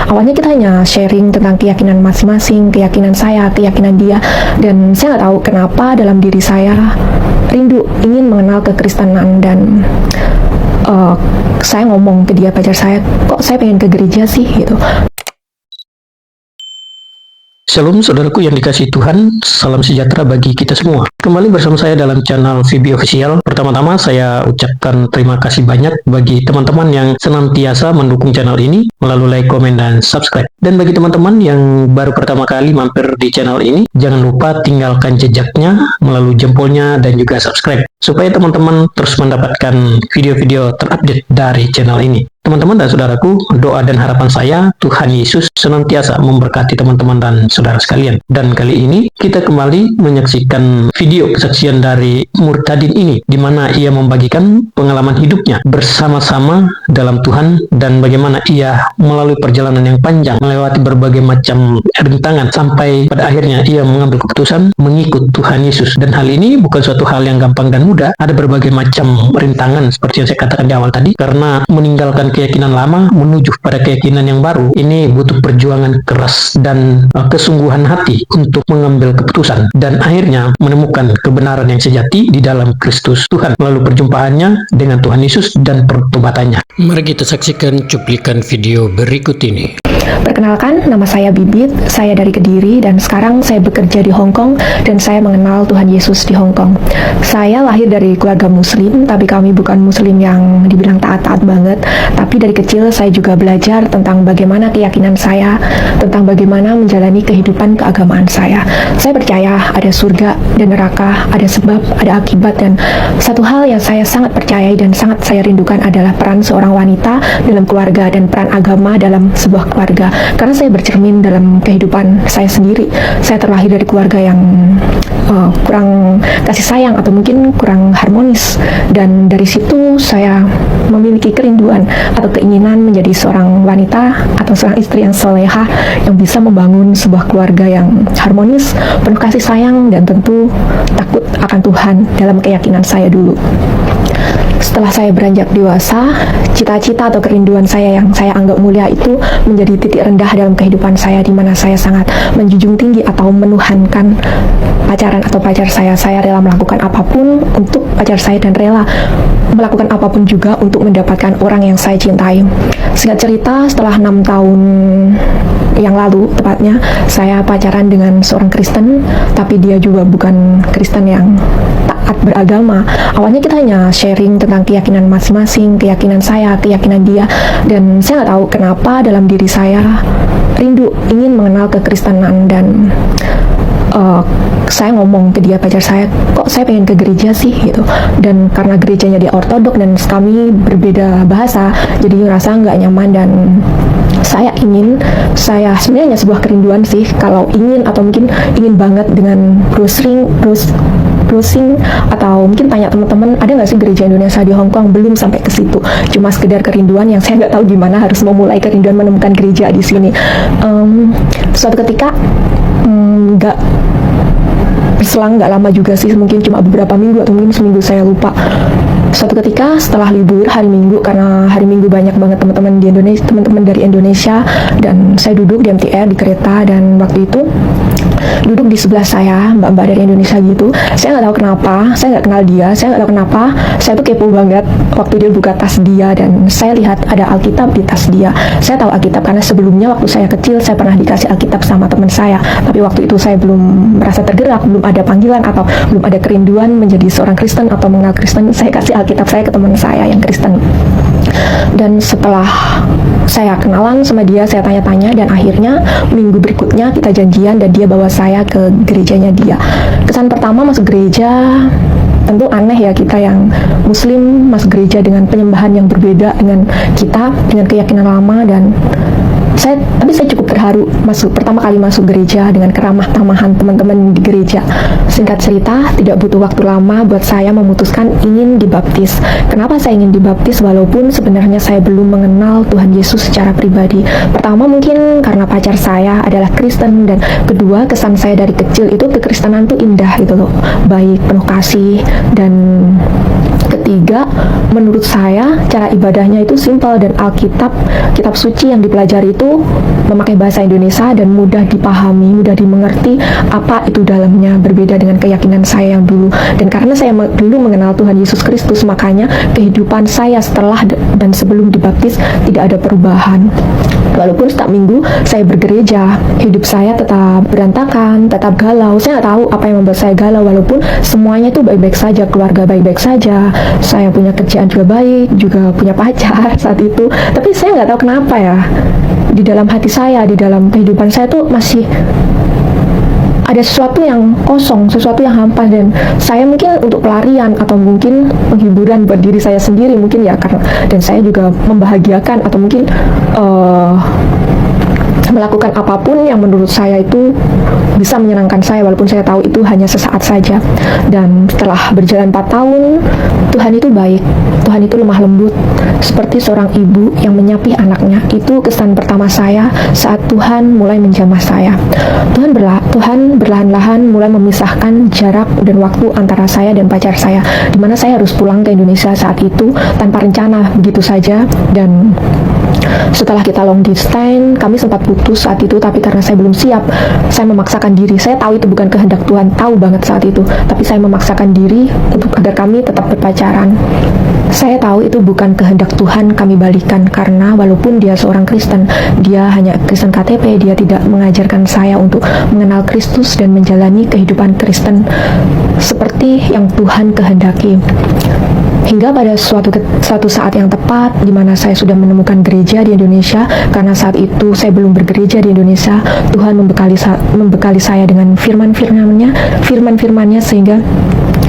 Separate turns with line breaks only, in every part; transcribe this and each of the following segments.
Awalnya kita hanya sharing tentang keyakinan masing-masing, keyakinan saya, keyakinan dia, dan saya nggak tahu kenapa dalam diri saya rindu ingin mengenal kekristenan. Dan saya ngomong ke dia, pacar saya, kok saya pengen ke gereja sih gitu.
Shalom saudaraku yang dikasihi Tuhan, salam sejahtera bagi kita semua. Kembali bersama saya dalam channel VB Official. Pertama-tama saya ucapkan terima kasih banyak bagi teman-teman yang senantiasa mendukung channel ini melalui like, komen, dan subscribe. Dan bagi teman-teman yang baru pertama kali mampir di channel ini, jangan lupa tinggalkan jejaknya melalui jempolnya dan juga subscribe, supaya teman-teman terus mendapatkan video-video terupdate dari channel ini. Teman-teman dan saudaraku, doa dan harapan saya, Tuhan Yesus senantiasa memberkati teman-teman dan saudara sekalian. Dan kali ini kita kembali menyaksikan video kesaksian dari Murtadin ini, di mana ia membagikan pengalaman hidupnya bersama-sama dalam Tuhan dan bagaimana ia melalui perjalanan yang panjang, melewati berbagai macam rintangan, sampai pada akhirnya ia mengambil keputusan mengikut Tuhan Yesus. Dan hal ini bukan suatu hal yang gampang dan mudah. Ada berbagai macam rintangan seperti yang saya katakan di awal tadi, karena meninggalkan keyakinan lama menuju pada keyakinan yang baru ini butuh perjuangan keras dan kesungguhan hati untuk mengambil keputusan dan akhirnya menemukan kebenaran yang sejati di dalam Kristus Tuhan melalui perjumpaannya dengan Tuhan Yesus dan pertobatannya. Mari kita saksikan cuplikan video berikut ini.
Perkenalkan, nama saya Bibit, saya dari Kediri, dan sekarang saya bekerja di Hong Kong, dan saya mengenal Tuhan Yesus di Hong Kong. Saya lahir dari keluarga Muslim, tapi kami bukan Muslim yang dibilang taat-taat banget, tapi dari kecil saya juga belajar tentang bagaimana keyakinan saya, tentang bagaimana menjalani kehidupan keagamaan saya. Saya percaya ada surga dan neraka, ada sebab, ada akibat, dan satu hal yang saya sangat percayai dan sangat saya rindukan adalah peran seorang wanita dalam keluarga dan peran agama dalam sebuah keluarga. Karena saya bercermin dalam kehidupan saya sendiri. Saya terlahir dari keluarga yang kurang kasih sayang atau mungkin kurang harmonis, dan dari situ saya memiliki kerinduan atau keinginan menjadi seorang wanita atau seorang istri yang soleha yang bisa membangun sebuah keluarga yang harmonis, penuh kasih sayang, dan tentu takut akan Tuhan dalam keyakinan saya dulu. Setelah saya beranjak dewasa, cita-cita atau kerinduan saya yang saya anggap mulia itu menjadi titik rendah dalam kehidupan saya, di mana saya sangat menjunjung tinggi atau menuhankan pacaran atau pacar saya. Saya rela melakukan apapun untuk pacar saya dan rela melakukan apapun juga untuk mendapatkan orang yang saya cintai. Singkat cerita, setelah 6 tahun yang lalu tepatnya, saya pacaran dengan seorang Kristen, tapi dia juga bukan Kristen yang taat beragama. Awalnya kita hanya sharing tentang keyakinan masing-masing, keyakinan saya, keyakinan dia, dan saya nggak tahu kenapa dalam diri saya rindu ingin mengenal kekristenan. Dan saya ngomong ke dia, pacar saya, kok saya pengen ke gereja sih gitu. Dan karena gerejanya dia ortodok dan kami berbeda bahasa, jadi ngerasa nggak nyaman. Dan saya sebenarnya hanya sebuah kerinduan sih, kalau ingin atau mungkin ingin banget dengan browsing atau mungkin tanya teman-teman ada nggak sih gereja Indonesia di Hong Kong. Belum sampai ke situ, cuma sekedar kerinduan yang saya nggak tahu gimana harus memulai kerinduan menemukan gereja di sini. Suatu ketika nggak berselang nggak lama juga sih, mungkin cuma beberapa minggu atau mungkin seminggu, saya lupa. Suatu ketika setelah libur hari Minggu, karena hari Minggu banyak banget teman-teman di Indonesia, teman-teman dari Indonesia, dan saya duduk di MTR di kereta, dan waktu itu duduk di sebelah saya mbak-mbak dari Indonesia gitu. Saya nggak tahu kenapa, saya nggak kenal dia, saya nggak tahu kenapa, saya tuh kepo banget waktu dia buka tas dia, dan saya lihat ada Alkitab di tas dia. Saya tahu Alkitab karena sebelumnya waktu saya kecil saya pernah dikasih Alkitab sama teman saya, tapi waktu itu saya belum merasa tergerak, belum ada panggilan atau belum ada kerinduan menjadi seorang Kristen atau mengenal Kristen. Saya kasih Alkitab saya ke teman saya yang Kristen. Dan setelah saya kenalan sama dia, saya tanya-tanya, dan akhirnya minggu berikutnya kita janjian dan dia bawa saya ke gerejanya dia. Kesan pertama masuk gereja tentu aneh ya, kita yang Muslim masuk gereja dengan penyembahan yang berbeda dengan kita, dengan keyakinan lama. Dan tapi saya cukup terharu pertama kali masuk gereja dengan keramah-tamahan teman-teman di gereja. Singkat cerita, tidak butuh waktu lama buat saya memutuskan ingin dibaptis. Kenapa saya ingin dibaptis walaupun sebenarnya saya belum mengenal Tuhan Yesus secara pribadi? Pertama mungkin karena pacar saya adalah Kristen, dan kedua kesan saya dari kecil itu kekristenan tuh indah gitu loh, baik, penuh kasih, dan ketiga menurut saya cara ibadahnya itu simpel, dan Alkitab, kitab suci yang dipelajari itu memakai bahasa Indonesia dan mudah dipahami, mudah dimengerti apa itu dalamnya, berbeda dengan keyakinan saya yang dulu. Dan karena saya dulu mengenal Tuhan Yesus Kristus, makanya kehidupan saya setelah dan sebelum dibaptis tidak ada perubahan. Walaupun setiap minggu saya bergereja, hidup saya tetap berantakan, tetap galau. Saya nggak tahu apa yang membuat saya galau, walaupun semuanya itu baik-baik saja, keluarga baik-baik saja, saya punya kerjaan juga baik, juga punya pacar saat itu. Tapi saya nggak tahu kenapa ya, di dalam hati saya, di dalam kehidupan saya tuh masih ada sesuatu yang kosong, sesuatu yang hampa, dan saya mungkin untuk pelarian atau mungkin penghiburan buat diri saya sendiri mungkin ya, karena dan saya juga membahagiakan atau mungkin melakukan apapun yang menurut saya itu bisa menyenangkan saya, walaupun saya tahu itu hanya sesaat saja. Dan setelah berjalan 4 tahun, Tuhan itu baik, Tuhan itu lemah lembut, seperti seorang ibu yang menyapi anaknya. Itu kesan pertama saya saat Tuhan mulai menjamah saya. Tuhan berlahan-lahan mulai memisahkan jarak dan waktu antara saya dan pacar saya, dimana saya harus pulang ke Indonesia saat itu tanpa rencana, begitu saja. Dan setelah kita long distance, kami sempat putus saat itu, tapi karena saya belum siap, saya memaksakan diri. Saya tahu itu bukan kehendak Tuhan, tahu banget saat itu, tapi saya memaksakan diri untuk agar kami tetap berpacaran. Saya tahu itu bukan kehendak Tuhan kami balikan, karena walaupun dia seorang Kristen, dia hanya Kristen KTP, dia tidak mengajarkan saya untuk mengenal Kristus dan menjalani kehidupan Kristen seperti yang Tuhan kehendaki. Hingga pada suatu saat yang tepat di mana saya sudah menemukan gereja di Indonesia, karena saat itu saya belum bergereja di Indonesia, Tuhan membekali saya dengan firman-firmannya sehingga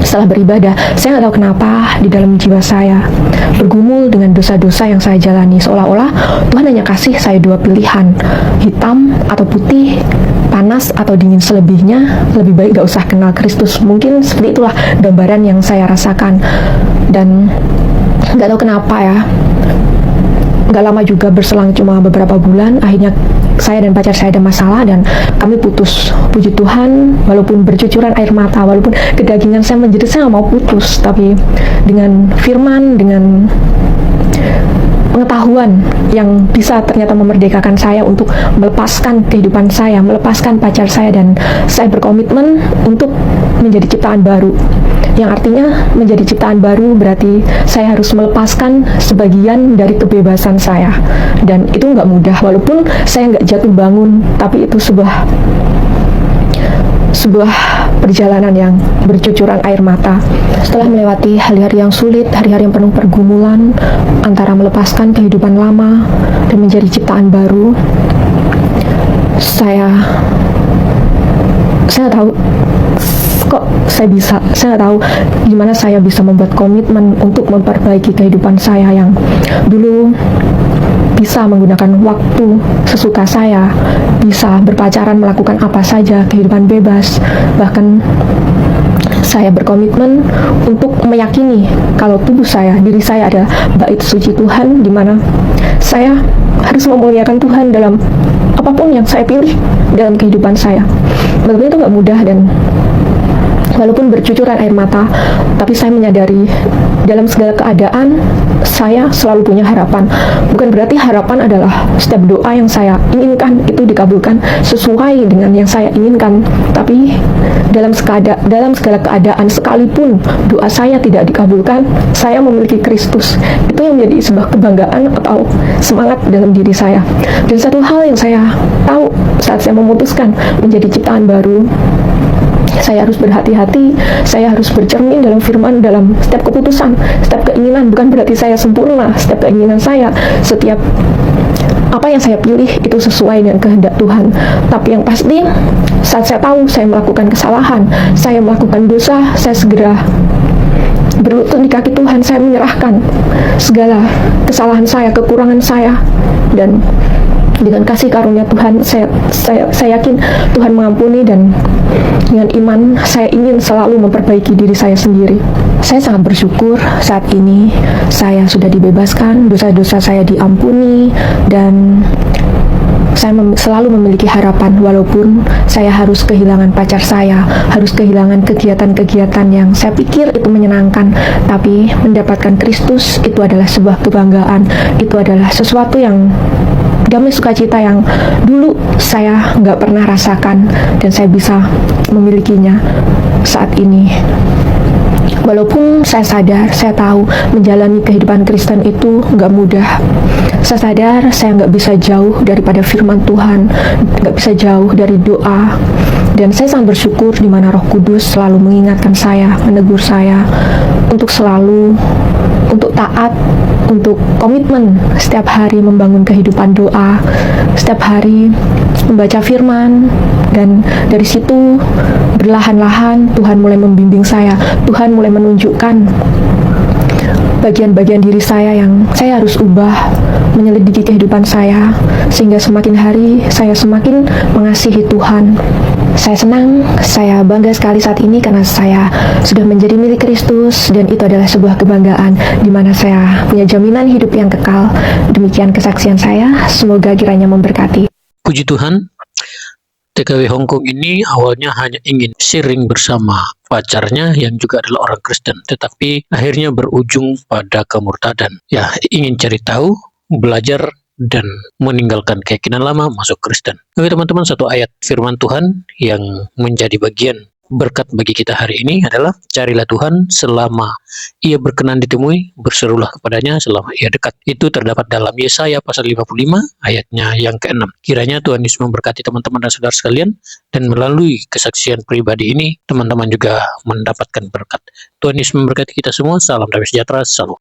setelah beribadah, saya nggak tahu kenapa di dalam jiwa saya bergumul dengan dosa-dosa yang saya jalani, seolah-olah Tuhan hanya kasih saya 2 pilihan, hitam atau putih, panas atau dingin. Selebihnya lebih baik gak usah kenal Kristus. Mungkin seperti itulah gambaran yang saya rasakan. Dan gak tahu kenapa ya, gak lama juga, berselang cuma beberapa bulan, akhirnya saya dan pacar saya ada masalah dan kami putus. Puji Tuhan, walaupun bercucuran air mata, walaupun kedagingan saya menjerit, saya gak mau putus, tapi dengan firman, dengan pengetahuan yang bisa ternyata memerdekakan saya untuk melepaskan kehidupan saya, melepaskan pacar saya, dan saya berkomitmen untuk menjadi ciptaan baru. Yang artinya menjadi ciptaan baru berarti saya harus melepaskan sebagian dari kebebasan saya, dan itu nggak mudah. Walaupun saya nggak jatuh bangun, tapi itu sebuah perjalanan yang bercucuran air mata. Setelah melewati hari-hari yang sulit, hari-hari yang penuh pergumulan antara melepaskan kehidupan lama dan menjadi ciptaan baru, saya nggak tahu kok saya nggak tahu gimana saya bisa membuat komitmen untuk memperbaiki kehidupan saya yang dulu bisa menggunakan waktu sesuka saya, bisa berpacaran, melakukan apa saja, kehidupan bebas. Bahkan saya berkomitmen untuk meyakini kalau tubuh saya, diri saya adalah bait suci Tuhan, di mana saya harus memuliakan Tuhan dalam apapun yang saya pilih dalam kehidupan saya. Walaupun itu nggak mudah dan walaupun bercucuran air mata, tapi saya menyadari dalam segala keadaan saya selalu punya harapan. Bukan berarti harapan adalah setiap doa yang saya inginkan itu dikabulkan sesuai dengan yang saya inginkan, tapi dalam segala keadaan, sekalipun doa saya tidak dikabulkan, saya memiliki Kristus. Itu yang menjadi sebuah kebanggaan atau semangat dalam diri saya. Dan satu hal yang saya tahu saat saya memutuskan menjadi ciptaan baru, saya harus berhati-hati, saya harus bercermin dalam firman, dalam setiap keputusan, setiap keinginan. Bukan berarti saya sempurna, setiap keinginan saya, setiap apa yang saya pilih itu sesuai dengan kehendak Tuhan. Tapi yang pasti, saat saya tahu saya melakukan kesalahan, saya melakukan dosa, saya segera berlutut di kaki Tuhan. Saya menyerahkan segala kesalahan saya, kekurangan saya, dan dengan kasih karunia Tuhan, saya yakin Tuhan mengampuni, dan dengan iman saya ingin selalu memperbaiki diri saya sendiri. Saya sangat bersyukur saat ini saya sudah dibebaskan, dosa-dosa saya diampuni, dan saya selalu memiliki harapan. Walaupun saya harus kehilangan pacar saya, harus kehilangan kegiatan-kegiatan yang saya pikir itu menyenangkan, tapi mendapatkan Kristus itu adalah sebuah kebanggaan, itu adalah sesuatu yang damai sukacita yang dulu saya nggak pernah rasakan dan saya bisa memilikinya saat ini. Walaupun saya sadar, saya tahu menjalani kehidupan Kristen itu nggak mudah. Saya sadar saya nggak bisa jauh daripada firman Tuhan, nggak bisa jauh dari doa. Dan saya sangat bersyukur di mana Roh Kudus selalu mengingatkan saya, menegur saya untuk selalu, untuk taat, untuk komitmen setiap hari membangun kehidupan doa, setiap hari membaca firman, dan dari situ berlahan-lahan Tuhan mulai membimbing saya, Tuhan mulai menunjukkan bagian-bagian diri saya yang saya harus ubah, menyelidiki kehidupan saya, sehingga semakin hari saya semakin mengasihi Tuhan. Saya senang, saya bangga sekali saat ini karena saya sudah menjadi milik Kristus, dan itu adalah sebuah kebanggaan di mana saya punya jaminan hidup yang kekal. Demikian kesaksian saya, semoga kiranya memberkati.
Puji Tuhan, TKW Hongkong ini awalnya hanya ingin sharing bersama pacarnya yang juga adalah orang Kristen, tetapi akhirnya berujung pada kemurtadan. Ya, ingin cari tahu, belajar, dan meninggalkan keyakinan lama masuk Kristen. Oke teman-teman, satu ayat firman Tuhan yang menjadi bagian berkat bagi kita hari ini adalah, carilah Tuhan selama ia berkenan ditemui, berserulah kepadanya selama ia dekat. Itu terdapat dalam Yesaya pasal 55 ayatnya yang ke-6. Kiranya Tuhan Yesus memberkati teman-teman dan saudara sekalian, dan melalui kesaksian pribadi ini teman-teman juga mendapatkan berkat. Tuhan Yesus memberkati kita semua. Salam damai sejahtera, salam.